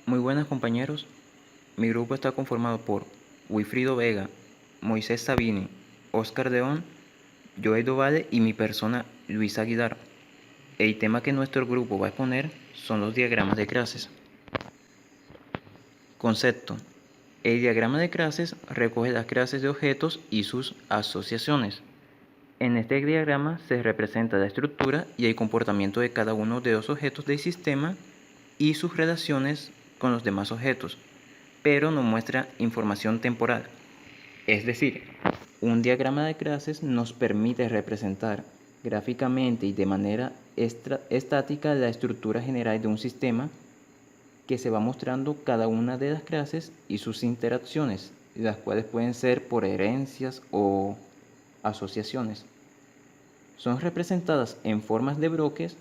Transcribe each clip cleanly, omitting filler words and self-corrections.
Muy buenas compañeros, mi grupo está conformado por Wilfrido Vega, Moisés Sabini, Oscar Deón, Joey Dovale y mi persona Luis Aguilar. El tema que nuestro grupo va a exponer son los diagramas de clases. Concepto. El diagrama de clases recoge las clases de objetos y sus asociaciones. En este diagrama se representa la estructura y el comportamiento de cada uno de los objetos del sistema y sus relaciones con los demás objetos, pero no muestra información temporal. Es decir, un diagrama de clases nos permite representar gráficamente y de manera estática la estructura general de un sistema que se va mostrando cada una de las clases y sus interacciones, las cuales pueden ser por herencias o asociaciones. Son representadas en formas de bloques,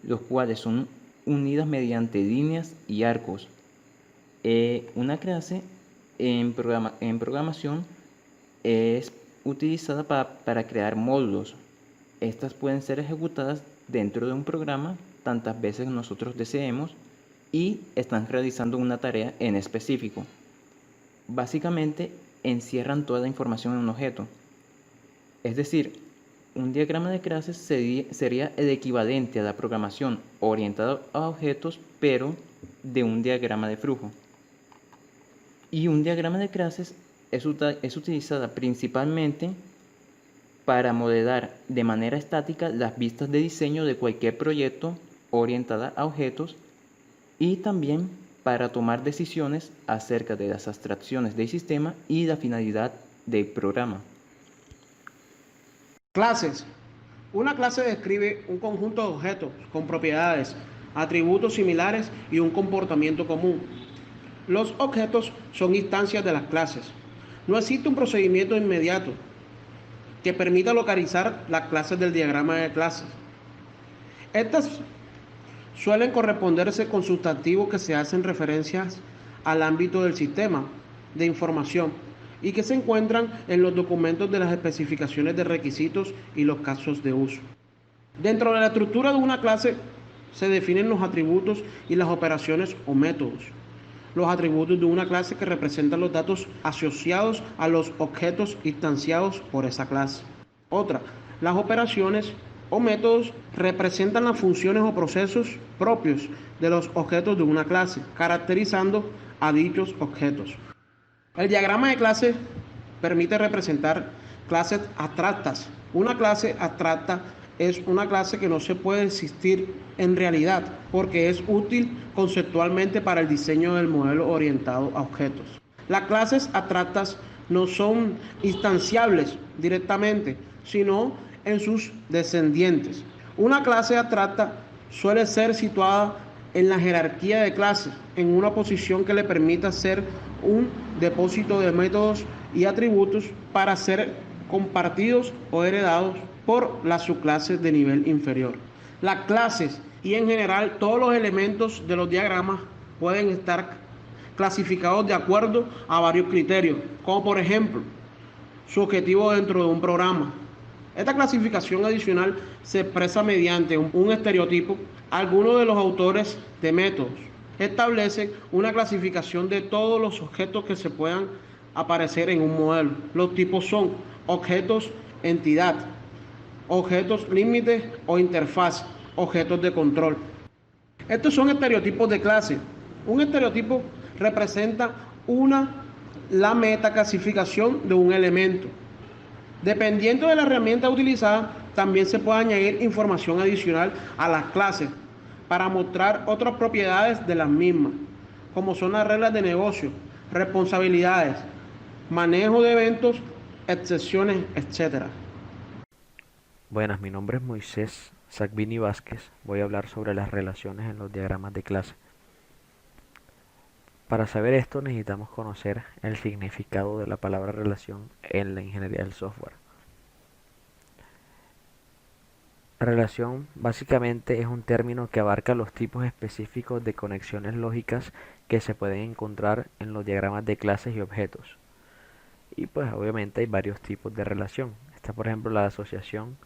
los cuales son unidas mediante líneas y arcos. Una clase en programación es utilizada para crear módulos. Estas pueden ser ejecutadas dentro de un programa tantas veces nosotros deseemos y están realizando una tarea en específico. Básicamente encierran toda la información en un objeto. Es decir, un diagrama de clases sería el equivalente a la programación orientada a objetos, pero de un diagrama de flujo. Y un diagrama de clases es utilizada principalmente para modelar de manera estática las vistas de diseño de cualquier proyecto orientada a objetos y también para tomar decisiones acerca de las abstracciones del sistema y la finalidad del programa. Clases. Una clase describe un conjunto de objetos con propiedades, atributos similares y un comportamiento común. Los objetos son instancias de las clases. No existe un procedimiento inmediato que permita localizar las clases del diagrama de clases. Estas suelen corresponderse con sustantivos que se hacen referencias al ámbito del sistema de información y que se encuentran en los documentos de las especificaciones de requisitos y los casos de uso. Dentro de la estructura de una clase se definen los atributos y las operaciones o métodos. Los atributos de una clase que representan los datos asociados a los objetos instanciados por esa clase. Otra, las operaciones o métodos representan las funciones o procesos propios de los objetos de una clase, caracterizando a dichos objetos. El diagrama de clase permite representar clases abstractas. Una clase abstracta es una clase que no se puede existir en realidad porque es útil conceptualmente para el diseño del modelo orientado a objetos. Las clases abstractas no son instanciables directamente, sino en sus descendientes. Una clase abstracta suele ser situada en la jerarquía de clases, en una posición que le permita ser un depósito de métodos y atributos para ser compartidos o heredados por las subclases de nivel inferior. Las clases y en general todos los elementos de los diagramas pueden estar clasificados de acuerdo a varios criterios, como por ejemplo su objetivo dentro de un programa. Esta clasificación adicional se expresa mediante un estereotipo. Algunos de los autores de métodos establecen una clasificación de todos los objetos que se puedan aparecer en un modelo. Los tipos son objetos entidad, objetos límite o interfaz, objetos de control. Estos son estereotipos de clase. Un estereotipo representa la metaclasificación de un elemento. Dependiendo de la herramienta utilizada, también se puede añadir información adicional a las clases para mostrar otras propiedades de las mismas, como son las reglas de negocio, responsabilidades, manejo de eventos, excepciones, etc. Buenas, mi nombre es Moisés Sabini Vázquez. Voy a hablar sobre las relaciones en los diagramas de clase. Para saber esto necesitamos conocer el significado de la palabra relación en la ingeniería del software. Relación básicamente es un término que abarca los tipos específicos de conexiones lógicas que se pueden encontrar en los diagramas de clases y objetos. Y pues obviamente hay varios tipos de relación. Está por ejemplo la asociación,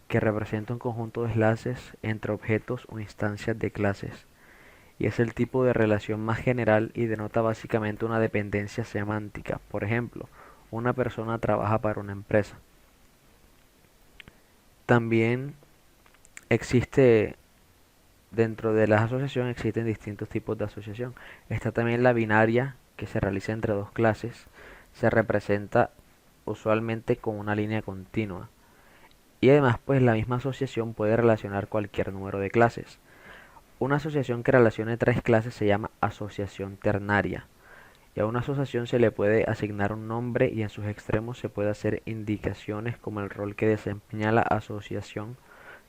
que representa un conjunto de enlaces entre objetos o instancias de clases. y es el tipo de relación más general y denota básicamente una dependencia semántica. Por ejemplo, una persona trabaja para una empresa. También existe, dentro de las asociaciones existen distintos tipos de asociación. Está también la binaria, que se realiza entre dos clases. Se representa usualmente con una línea continua. Y además, pues la misma asociación puede relacionar cualquier número de clases. Una asociación que relacione tres clases se llama asociación ternaria. Y a una asociación se le puede asignar un nombre y en sus extremos se puede hacer indicaciones como el rol que desempeña la asociación,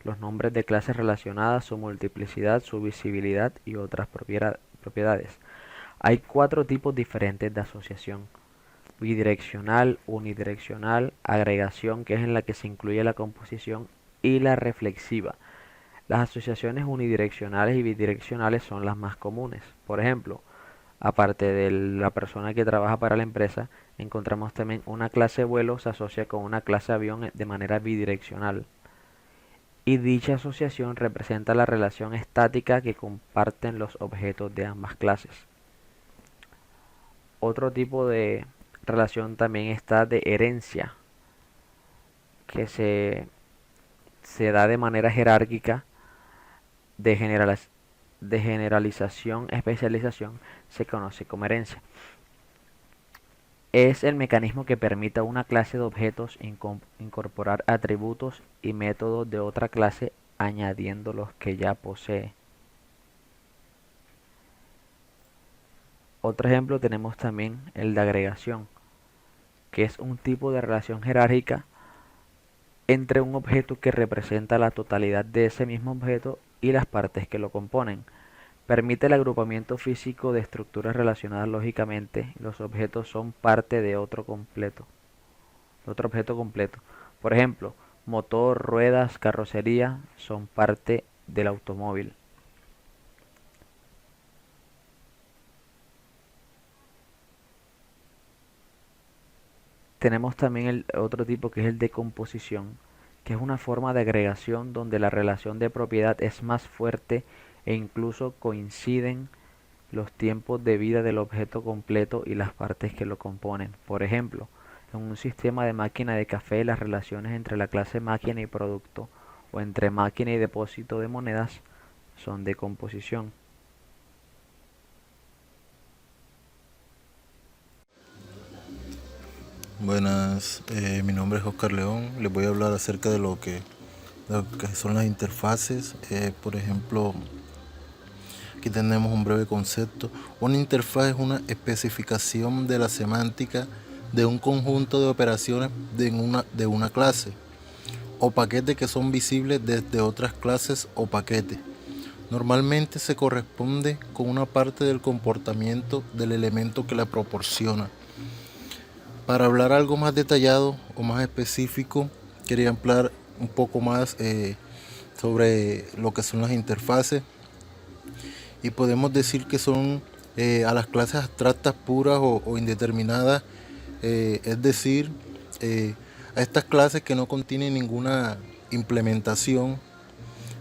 los nombres de clases relacionadas, su multiplicidad, su visibilidad y otras propiedades. Hay cuatro tipos diferentes de asociación: bidireccional, unidireccional, agregación, que es en la que se incluye la composición, y la reflexiva. Las asociaciones unidireccionales y bidireccionales son las más comunes. Por ejemplo, aparte de la persona que trabaja para la empresa, encontramos también una clase vuelo se asocia con una clase avión de manera bidireccional. Y dicha asociación representa la relación estática que comparten los objetos de ambas clases. Otro tipo de relación también está de herencia, que se da de manera jerárquica, de, de generalización, especialización, se conoce como herencia. Es el mecanismo que permite a una clase de objetos incorporar atributos y métodos de otra clase añadiendo los que ya posee. Otro ejemplo tenemos también el de agregación, que es un tipo de relación jerárquica entre un objeto que representa la totalidad de ese mismo objeto y las partes que lo componen. Permite el agrupamiento físico de estructuras relacionadas lógicamente. Los objetos son parte de otro objeto completo. Por ejemplo, motor, ruedas, carrocería son parte del automóvil. Tenemos también el otro tipo, que es el de composición, que es una forma de agregación donde la relación de propiedad es más fuerte e incluso coinciden los tiempos de vida del objeto completo y las partes que lo componen. Por ejemplo, en un sistema de máquina de café, las relaciones entre la clase máquina y producto o entre máquina y depósito de monedas son de composición. Buenas, mi nombre es Oscar León. Les voy a hablar acerca de lo que son las interfaces. Por ejemplo, aquí tenemos un breve concepto. Una interfaz es una especificación de la semántica de un conjunto de operaciones de una clase o paquete que son visibles desde otras clases o paquetes. Normalmente se corresponde con una parte del comportamiento del elemento que la proporciona. Para hablar algo más detallado o más específico, quería hablar un poco más sobre lo que son las interfaces, y podemos decir que son a las clases abstractas puras o indeterminadas, es decir, a estas clases que no contienen ninguna implementación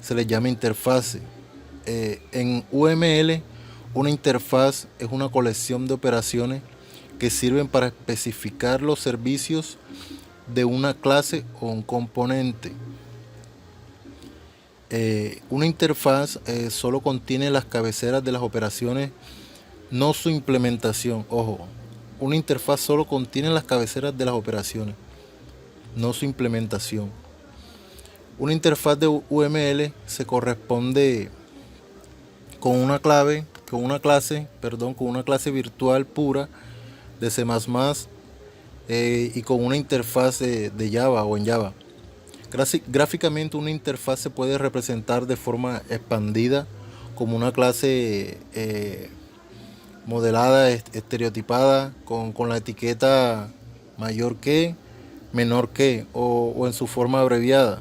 se les llama interfase. En UML, una interfaz es una colección de operaciones que sirven para especificar los servicios de una clase o un componente. Una interfaz solo contiene las cabeceras de las operaciones, no su implementación. Ojo, una interfaz solo contiene las cabeceras de las operaciones, no su implementación. Una interfaz de UML se corresponde con una clase virtual pura de C++, y con una interfaz de Java o en Java. Gráficamente, una interfaz se puede representar de forma expandida como una clase modelada, estereotipada, con la etiqueta mayor que, menor que, o en su forma abreviada.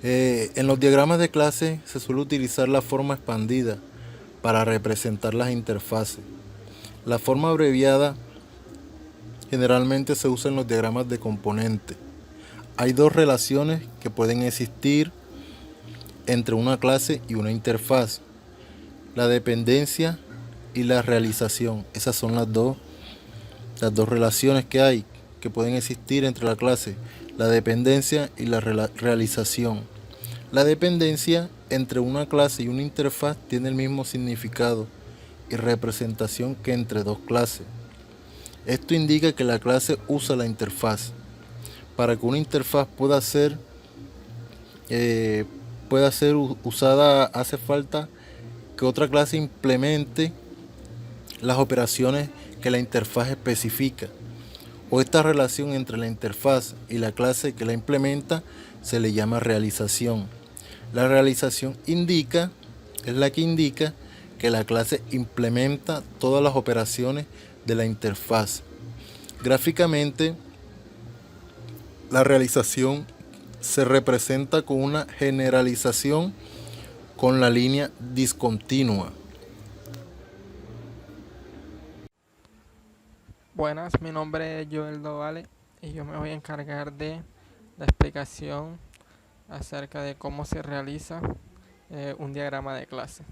En los diagramas de clase se suele utilizar la forma expandida para representar las interfaces. La forma abreviada generalmente se usa en los diagramas de componentes. Hay dos relaciones que pueden existir entre una clase y una interfaz. La dependencia y la realización. Esas son las dos relaciones que hay, que pueden existir entre la clase. La dependencia y la realización. La dependencia entre una clase y una interfaz tiene el mismo significado y representación que entre dos clases. Esto indica que la clase usa la interfaz. Para que una interfaz eh, pueda ser usada, hace falta que otra clase implemente las operaciones que la interfaz especifica. O esta relación entre la interfaz y la clase que la implementa se le llama realización. La realización es la que indica que la clase implementa todas las operaciones de la interfaz. Gráficamente, la realización se representa con una generalización con la línea discontinua. Buenas, mi nombre es Joel Dovale y yo me voy a encargar de la explicación acerca de cómo se realiza un diagrama de clase.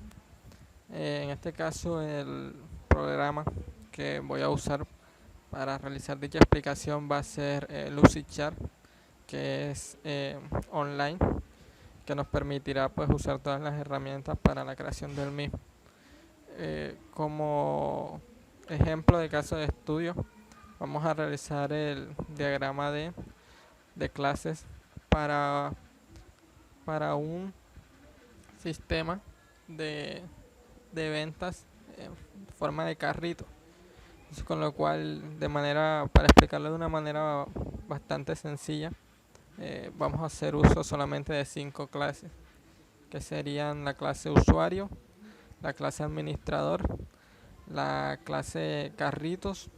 En este caso, el programa que voy a usar para realizar dicha explicación va a ser Lucidchart, que es online, que nos permitirá pues usar todas las herramientas para la creación del mismo. Como ejemplo de caso de estudio, vamos a realizar el diagrama de clases para un sistema de ventas en forma de carrito. Con lo cual, para explicarlo de una manera bastante sencilla, vamos a hacer uso solamente de 5 clases, que serían la clase usuario, la clase administrador, la clase carritos,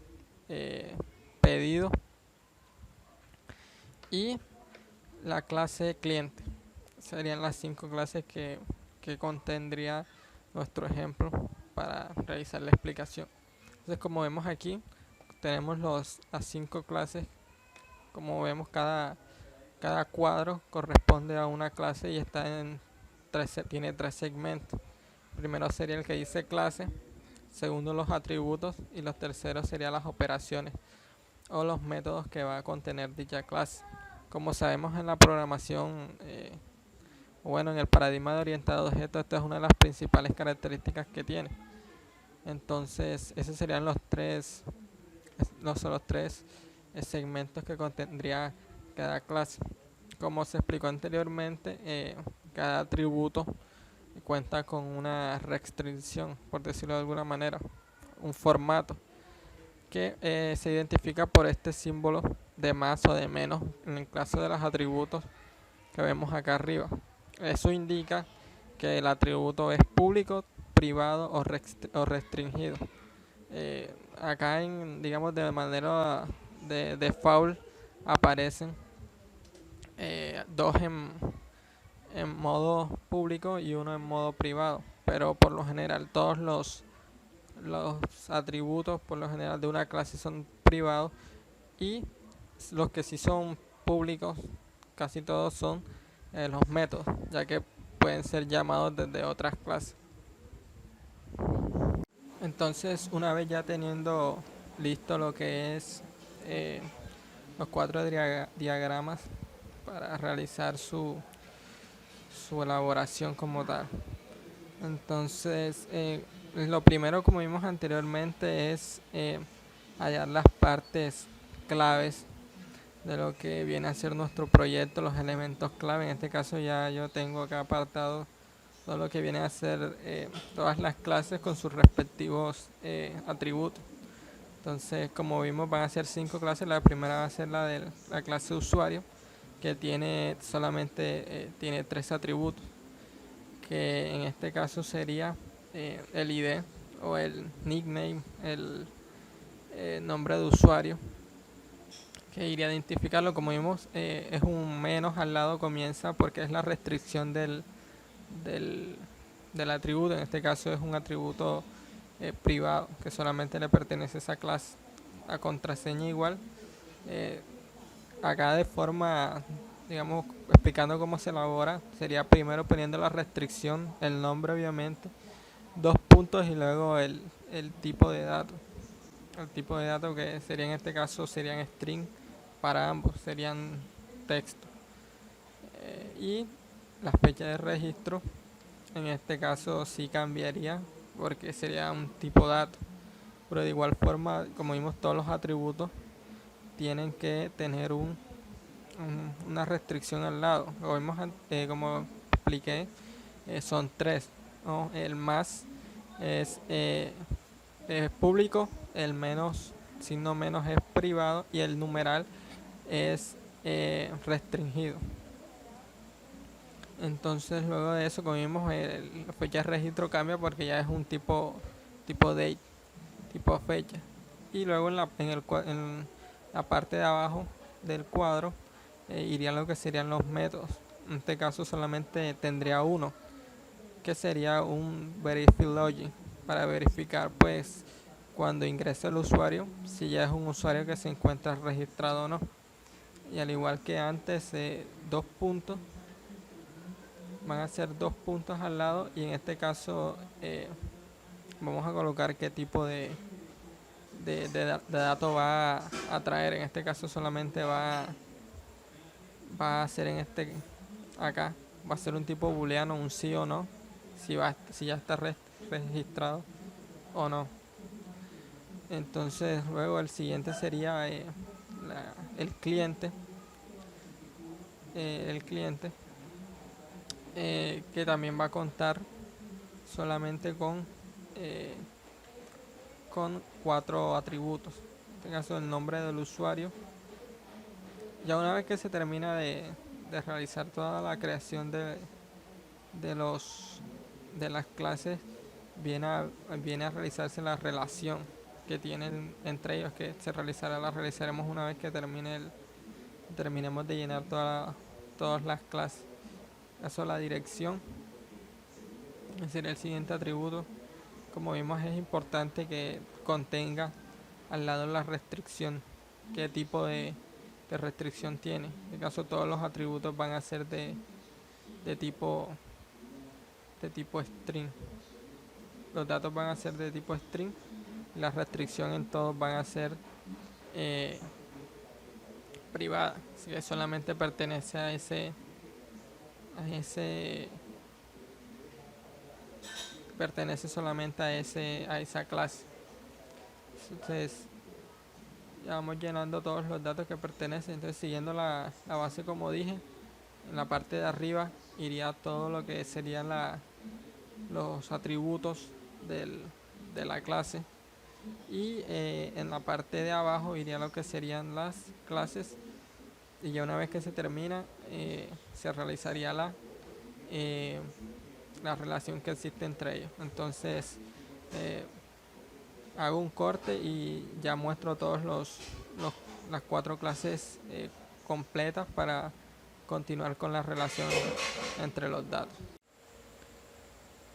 pedido y la clase cliente. Serían las 5 clases que contendría nuestro ejemplo para realizar la explicación. Entonces, como vemos aquí, tenemos las 5 clases. Como vemos, cada cuadro corresponde a una clase y tiene 3 segmentos. Primero sería el que dice clase, segundo los atributos y los terceros serían las operaciones o los métodos que va a contener dicha clase. Como sabemos en la programación, en el paradigma de orientado a objetos, esta es una de las principales características que tiene. Entonces, esos serían los tres segmentos que contendría cada clase. Como se explicó anteriormente, cada atributo cuenta con una restricción, por decirlo de alguna manera, un formato que se identifica por este símbolo de más o de menos en el caso de los atributos que vemos acá arriba. Eso indica que el atributo es público, privado o restringido. Acá digamos de manera de default aparecen 2 en modo público y 1 en modo privado, pero por lo general todos los atributos por lo general de una clase son privados y los que sí son públicos casi todos son los métodos, ya que pueden ser llamados desde otras clases. Entonces, una vez ya teniendo listo lo que es los 4 diagramas para realizar su elaboración como tal, entonces lo primero, como vimos anteriormente, es hallar las partes claves de lo que viene a ser nuestro proyecto, los elementos clave. En este caso ya yo tengo acá apartado todo lo que viene a ser todas las clases con sus respectivos atributos. Entonces, como vimos, van a ser 5 clases. La primera va a ser la de la clase usuario, que solamente tiene 3 atributos, que en este caso sería el ID o el nickname, el nombre de usuario, que iría a identificarlo. Como vimos, es un menos al lado, comienza porque es la restricción del atributo. En este caso es un atributo privado que solamente le pertenece a esa clase. A contraseña igual. Acá de forma, digamos, explicando cómo se elabora, sería primero poniendo la restricción, el nombre obviamente, dos puntos y luego el tipo de dato. El tipo de dato que sería en este caso serían string para ambos, serían texto. Y la fecha de registro en este caso sí cambiaría porque sería un tipo dato. Pero de igual forma, como vimos, todos los atributos tienen que tener una restricción al lado. Lo vimos, como expliqué, son tres, ¿no? El más es público, el menos, signo menos es privado y el numeral es restringido. Entonces luego de eso, como vimos, la fecha de registro cambia porque ya es un tipo date, tipo fecha. Y luego en la parte de abajo del cuadro iría lo que serían los métodos. En este caso solamente tendría uno, que sería un verify login, para verificar pues cuando ingrese el usuario si ya es un usuario que se encuentra registrado o no. Y al igual que antes, dos puntos van a ser dos puntos al lado y en este caso vamos a colocar qué tipo de dato va a traer. En este caso solamente va a ser acá va a ser un tipo booleano, un sí o no, si ya está registrado o no. Entonces luego el siguiente sería el cliente, el cliente que también va a contar solamente eh, con cuatro atributos. En este caso el nombre del usuario. Ya una vez que se termina de realizar toda la creación de los de las clases, viene a realizarse la relación que tienen entre ellos, que la realizaremos una vez que terminemos de llenar todas las clases. Eso, la dirección, sería el siguiente atributo. Como vimos, es importante que contenga al lado la restricción, qué tipo de restricción tiene. En este caso todos los atributos van a ser de tipo string. Los datos van a ser de tipo string y la restricción en todos van a ser eh, privada, así que solamente pertenece a ese pertenece solamente a esa clase. Entonces ya vamos llenando todos los datos que pertenecen. Entonces, siguiendo la base, como dije, en la parte de arriba iría todo lo que serían los atributos de la clase, y en la parte de abajo iría lo que serían las clases. Y ya una vez que se termina, se realizaría eh, la relación que existe entre ellos. Entonces hago un corte y ya muestro las cuatro clases completas para continuar con la relación entre los datos.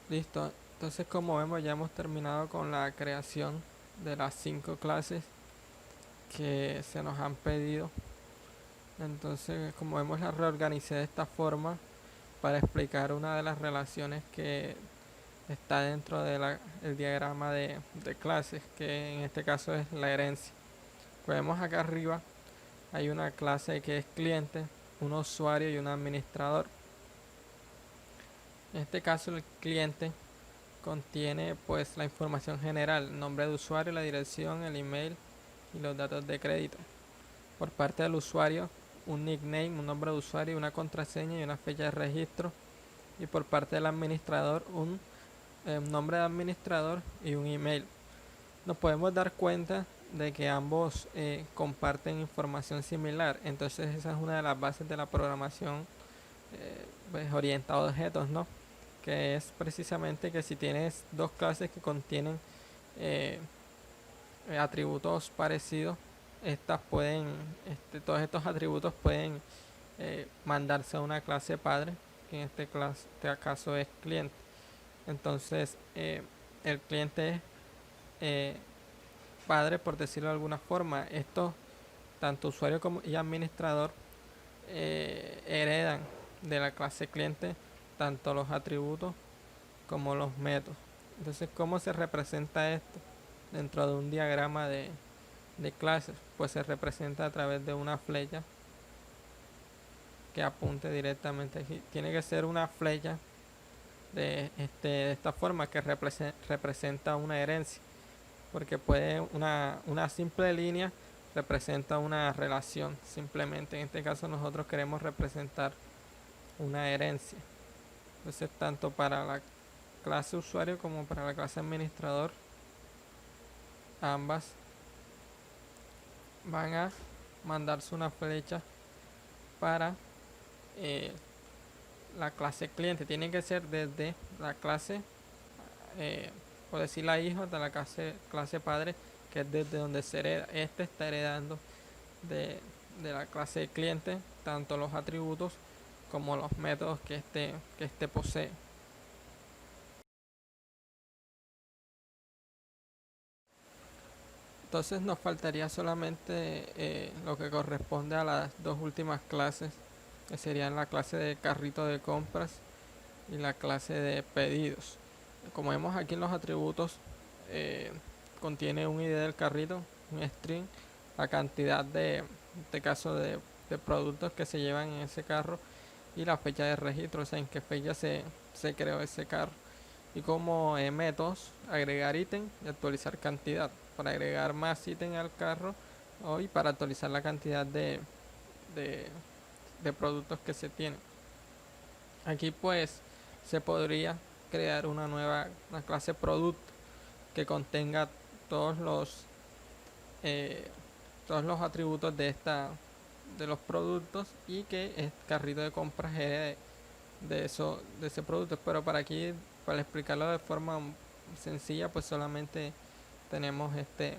Listo. Entonces, como vemos, ya hemos terminado con la creación de las 5 clases que se nos han pedido. Entonces, como vemos, la reorganicé de esta forma para explicar una de las relaciones que está dentro del diagrama de clases, que en este caso es la herencia. Como vemos acá arriba, hay una clase que es cliente, un usuario y un administrador. En este caso, el cliente contiene pues la información general: nombre de usuario, la dirección, el email y los datos de crédito. Por parte del usuario, un nickname, un nombre de usuario, una contraseña y una fecha de registro. Y por parte del administrador, un nombre de administrador y un email. Nos podemos dar cuenta de que ambos comparten información similar. Entonces esa es una de las bases de la programación pues, orientada a objetos, ¿no? Que es precisamente que si tienes dos clases que contienen atributos parecidos, todos estos atributos pueden mandarse a una clase padre, que en este caso es cliente. Entonces el cliente es padre, por decirlo de alguna forma. Esto, tanto usuario y administrador, heredan de la clase cliente tanto los atributos como los métodos. Entonces, ¿cómo se representa esto dentro de un diagrama de clases? Pues se representa a través de una flecha que apunte directamente aquí. Tiene que ser una flecha de esta forma que representa una herencia, porque puede una simple línea representa una relación simplemente. En este caso nosotros queremos representar una herencia. Entonces, tanto para la clase usuario como para la clase administrador, ambas van a mandarse una flecha para la clase cliente. Tiene que ser desde la clase, por decir la hija, de la clase padre, que es desde donde se hereda. Este está heredando de la clase cliente tanto los atributos como los métodos que este posee. Entonces nos faltaría solamente lo que corresponde a las dos últimas clases, que serían la clase de carrito de compras y la clase de pedidos. Como vemos aquí en los atributos, contiene un ID del carrito, un string, la cantidad en este caso de productos que se llevan en ese carro y la fecha de registro, o sea, en qué fecha se creó ese carro. Y como métodos, agregar ítem y actualizar cantidad, para agregar más ítem al carro y para actualizar la cantidad de productos que se tienen. Aquí pues se podría crear una clase producto que contenga todos los atributos de los productos y que el carrito de compras herede de ese producto. Pero para explicarlo de forma sencilla, pues solamente tenemos este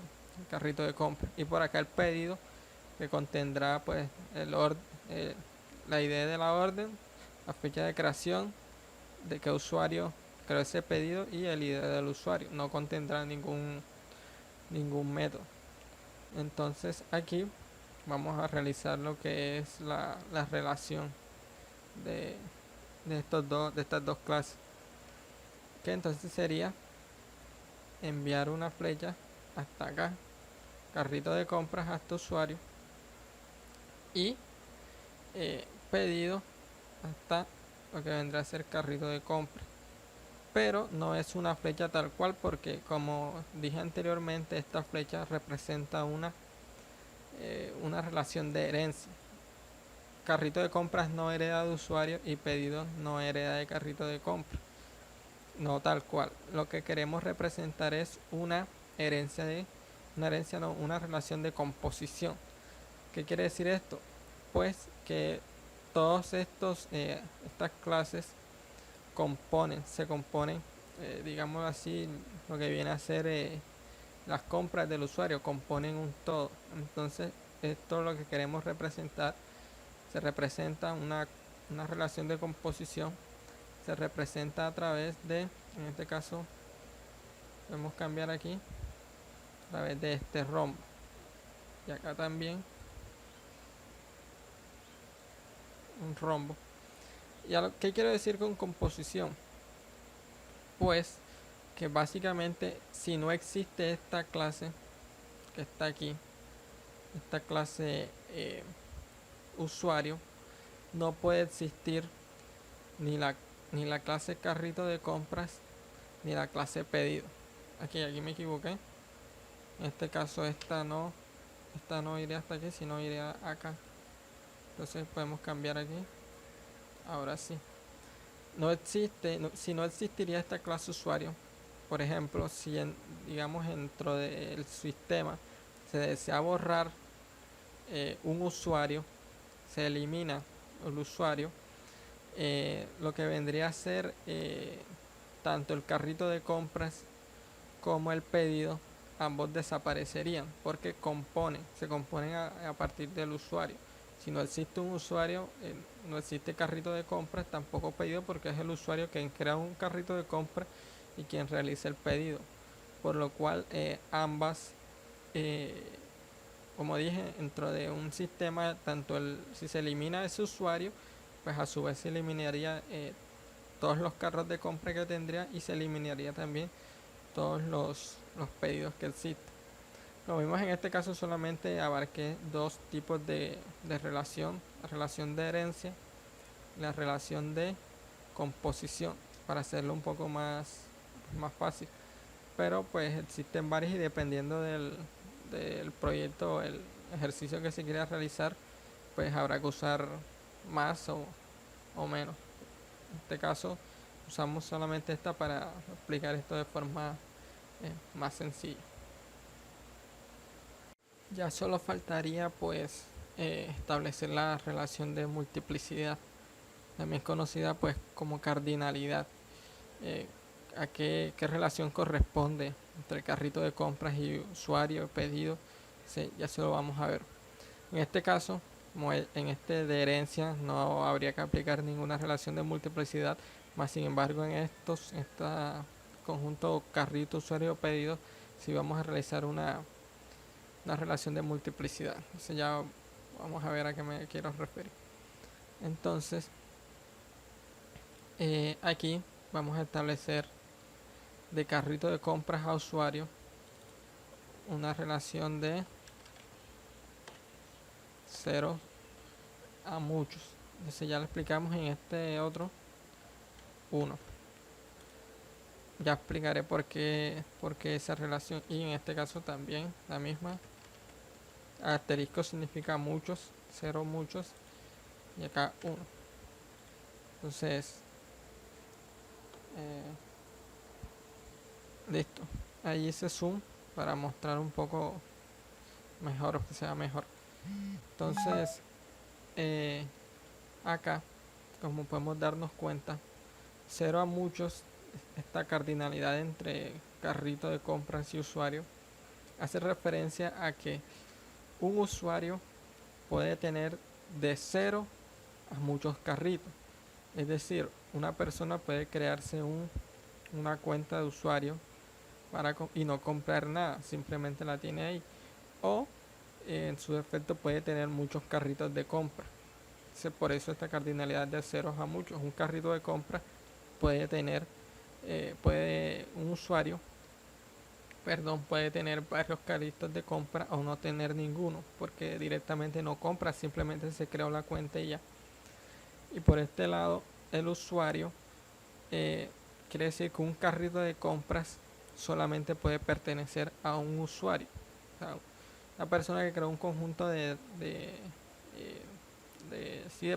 carrito de compra, y por acá el pedido, que contendrá pues la idea de la orden, la fecha de creación, de qué usuario creó ese pedido y el ID del usuario. No contendrá ningún método. Entonces aquí vamos a realizar lo que es la relación de estas dos clases, que entonces sería enviar una flecha hasta acá, carrito de compras hasta usuario, y pedido hasta lo que vendrá a ser carrito de compras. Pero no es una flecha tal cual, porque como dije anteriormente, esta flecha representa una relación de herencia. Carrito de compras no hereda de usuario y pedido no hereda de carrito de compras. No tal cual. Lo que queremos representar es una relación de composición. ¿Qué quiere decir esto? Pues que todos estas clases se componen, digamos así, lo que viene a ser las compras del usuario, componen un todo. Entonces, esto es lo que queremos representar. Se representa una relación de composición, se representa a través de, en este caso, podemos cambiar aquí, a través de este rombo. Y acá también un rombo. ¿Y qué quiero decir con composición? Pues que básicamente, si no existe esta clase que está aquí, esta clase usuario, no puede existir ni la clase carrito de compras ni la clase pedido. Aquí me equivoqué. En este caso esta no iría hasta aquí, sino iría acá. Entonces podemos cambiar aquí. Ahora sí. Si no existiría esta clase usuario, por ejemplo, si digamos dentro del sistema se desea borrar un usuario, se elimina el usuario, lo que vendría a ser tanto el carrito de compras como el pedido, ambos desaparecerían, porque se componen a partir del usuario. Si no existe un usuario, no existe carrito de compras, tampoco pedido, porque es el usuario quien crea un carrito de compras y quien realiza el pedido. Por lo cual ambas, como dije, dentro de un sistema, si se elimina ese usuario, pues a su vez se eliminaría todos los carros de compra que tendría y se eliminaría también todos los pedidos que existen. Lo mismo en este caso, solamente abarqué dos tipos de relación: la relación de herencia y la relación de composición, para hacerlo un poco más fácil. Pero pues existen varios y dependiendo del proyecto, el ejercicio que se quiera realizar, pues habrá que usar más o menos. En este caso usamos solamente esta para explicar esto de forma más sencilla. Ya solo faltaría pues establecer la relación de multiplicidad, también conocida pues como cardinalidad. ¿A qué relación corresponde entre carrito de compras y usuario pedido? Ya se lo vamos a ver. En este caso, como en este de herencia, no habría que aplicar ninguna relación de multiplicidad, más sin embargo en este conjunto carrito, usuario, pedido, si vamos a realizar una relación de multiplicidad. Entonces ya vamos a ver a qué me quiero referir. Entonces, aquí vamos a establecer de carrito de compras a usuario una relación de 0 a muchos. Entonces ya lo explicamos en este otro 1. Ya explicaré por qué esa relación, y en este caso también la misma. Asterisco significa muchos, 0 muchos, y acá 1. Entonces, listo. Ahí hice zoom para mostrar un poco mejor, que sea mejor. Entonces, acá, como podemos darnos cuenta, 0 a muchos, esta cardinalidad entre carrito de compras y usuario, hace referencia a que un usuario puede tener de 0 a muchos carritos. Es decir, una persona puede crearse una cuenta de usuario y no comprar nada, simplemente la tiene ahí. O en su defecto puede tener muchos carritos de compra. Por eso esta cardinalidad de 0 a muchos. Un carrito de compra puede tener, un usuario, puede tener varios carritos de compra o no tener ninguno, porque directamente no compra, simplemente se creó la cuenta y ya. Y por este lado, el usuario quiere decir que un carrito de compras solamente puede pertenecer a un usuario. O sea, una persona que creó un conjunto de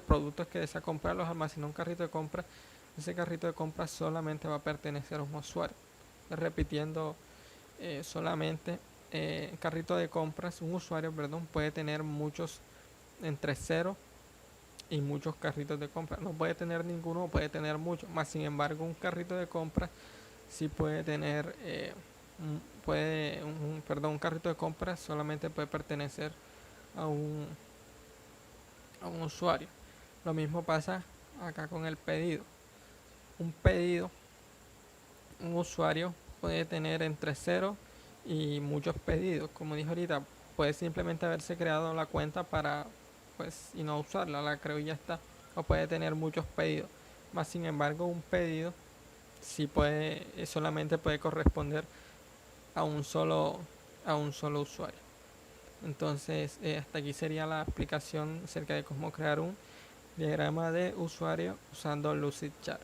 productos que desea comprar, los almacena un carrito de compra. Ese carrito de compra solamente va a pertenecer a un usuario. Repitiendo, solamente carrito de compras, un usuario, puede tener muchos, entre 0 y muchos carritos de compra. No puede tener ninguno o puede tener muchos. Más sin embargo, un carrito de compra sí puede tener, un carrito de compra solamente puede pertenecer a un usuario. Lo mismo pasa acá con el pedido. Un usuario puede tener entre 0 y muchos pedidos. Como dije ahorita, puede simplemente haberse creado la cuenta y no usarla, la creo y ya está. O puede tener muchos pedidos. Más sin embargo, un pedido solamente puede corresponder a un solo usuario. Entonces, hasta aquí sería la explicación acerca de cómo crear un diagrama de usuario usando Lucidchart.